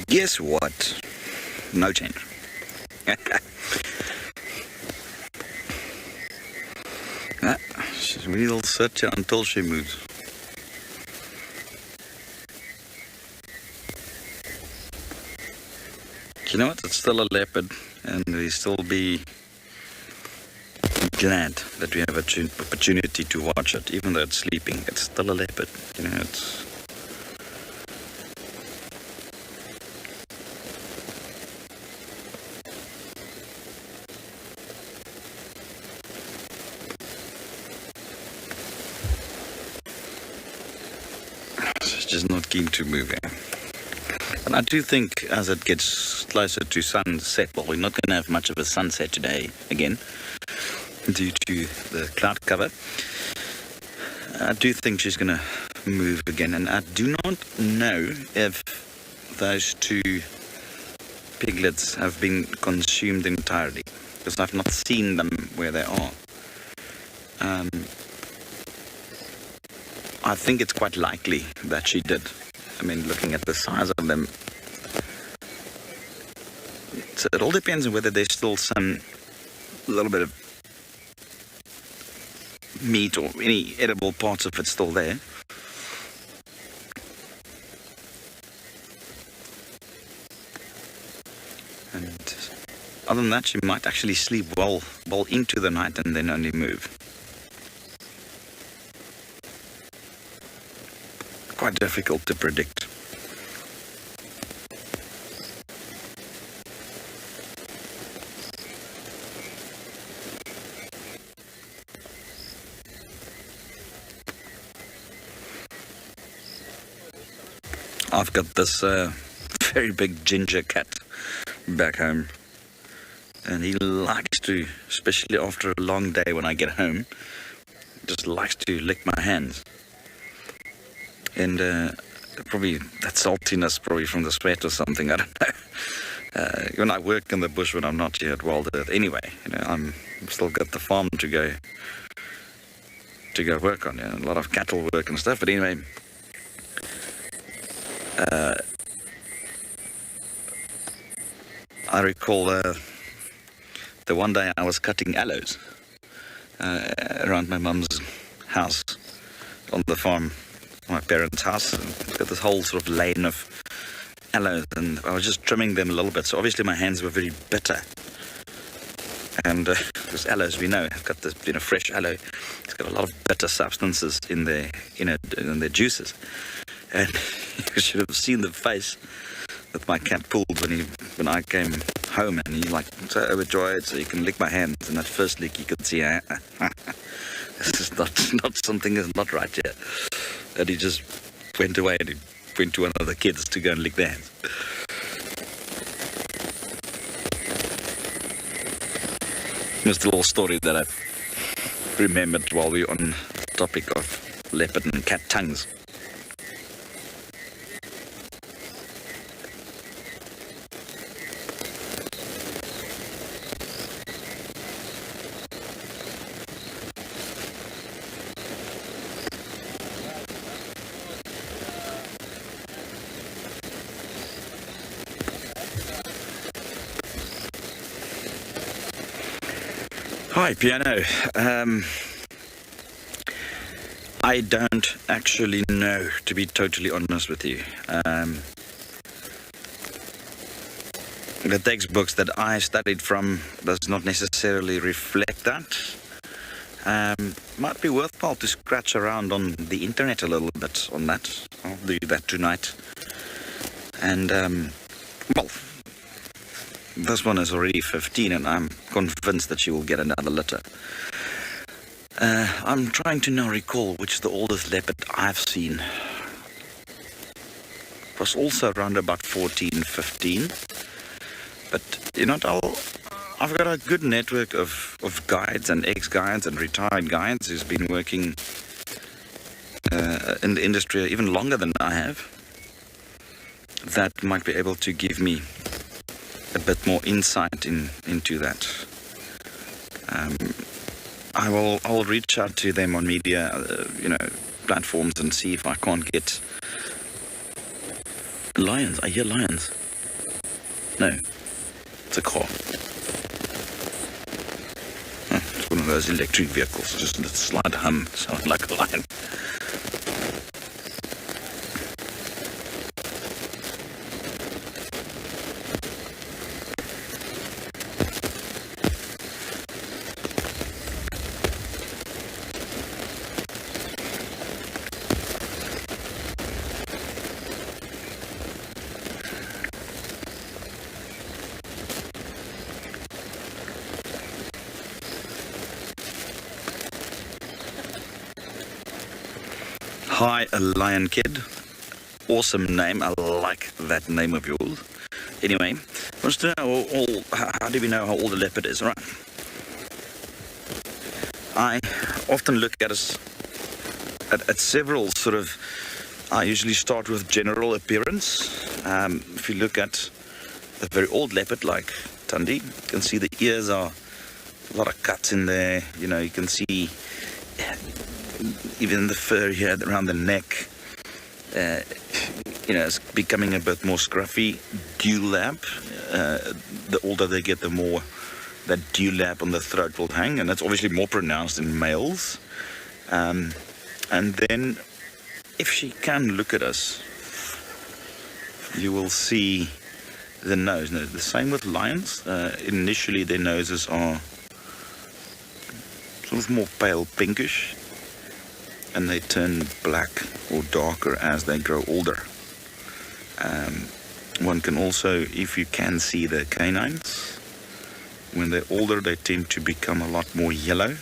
Guess what? No change. We'll sit here until she moves. You know what? It's still a leopard, and we still be glad that we have an opportunity to watch it, even though it's sleeping. It's still a leopard. You know, it's. She's just not keen to move here. And I do think as it gets closer to sunset, well, we're not going to have much of a sunset today again, due to the cloud cover. I do think she's going to move again, and I do not know if those two piglets have been consumed entirely, because I've not seen them where they are. I think it's quite likely that she did. I mean, looking at the size of them, so it all depends on whether there's still some little bit of meat or any edible parts of it still there. And other than that, she might actually sleep well into the night and then only move. Quite difficult to predict. I've got this very big ginger cat back home, and he likes to, especially after a long day when I get home, just likes to lick my hands. And probably that saltiness, probably from the sweat or something, I don't know. When I work in the bush when I'm not here at Wild Earth, anyway, you know, I'm still got the farm to go work on, a lot of cattle work and stuff. But anyway, I recall the one day I was cutting aloes around my mum's house on the farm, my parents' house. Got this whole sort of lane of aloes, and I was just trimming them a little bit. So obviously my hands were very bitter. And because aloes, we know, have got this, fresh aloe. It's got a lot of bitter substances in their, in their juices. And you should have seen the face that my cat pulled when I came home, and he like so overjoyed, so he can lick my hands. And that first lick, you could see, this is not something is not right here. And he just went away and he went to one of the kids to go and lick their hands. Just a little story that I remembered while we were on the topic of leopard and cat tongues. Hi, Piano. I don't actually know, to be totally honest with you. The textbooks that I studied from does not necessarily reflect that. Might be worthwhile to scratch around on the internet a little bit on that. I'll do that tonight. And, well, this one is already 15, and I'm convinced that she will get another litter. I'm trying to now recall which is the oldest leopard I've seen. It was also around about 14, 15. But, you know, I've got a good network of guides and ex-guides and retired guides who's been working in the industry even longer than I have. That might be able to give me a bit more insight into that. I will reach out to them on media, platforms, and see if I can't get lions. I hear lions. No, it's a car. Oh, it's one of those electric vehicles. Just a slight hum, sounds like a lion. Hi, a lion kid. Awesome name. I like that name of yours. Anyway, wants to know how do we know how old a leopard is, right? I often look at several sort of. I usually start with general appearance. If you look at a very old leopard like Thandi, you can see the ears are a lot of cuts in there. You know, you can see even the fur here around the neck, it's becoming a bit more scruffy. Dewlap, the older they get, the more that dewlap on the throat will hang, and that's obviously more pronounced in males. And then, if she can look at us, you will see the nose. No, the same with lions. Initially, their noses are sort of more pale pinkish, and they turn black or darker as they grow older. One can also, if you can see the canines, when they're older they tend to become a lot more yellow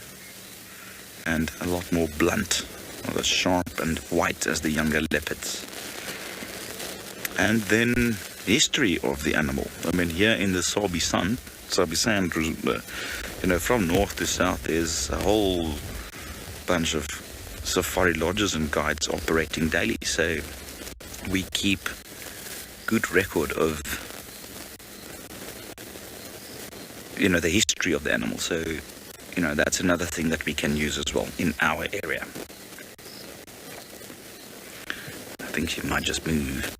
and a lot more blunt, not as sharp and white as the younger leopards. And then history of the animal. I mean, here in the Sabi Sand, from north to south, there's a whole bunch of safari lodges and guides operating daily, so we keep good record of the history of the animal. So that's another thing that we can use as well in our area. I think she might just move.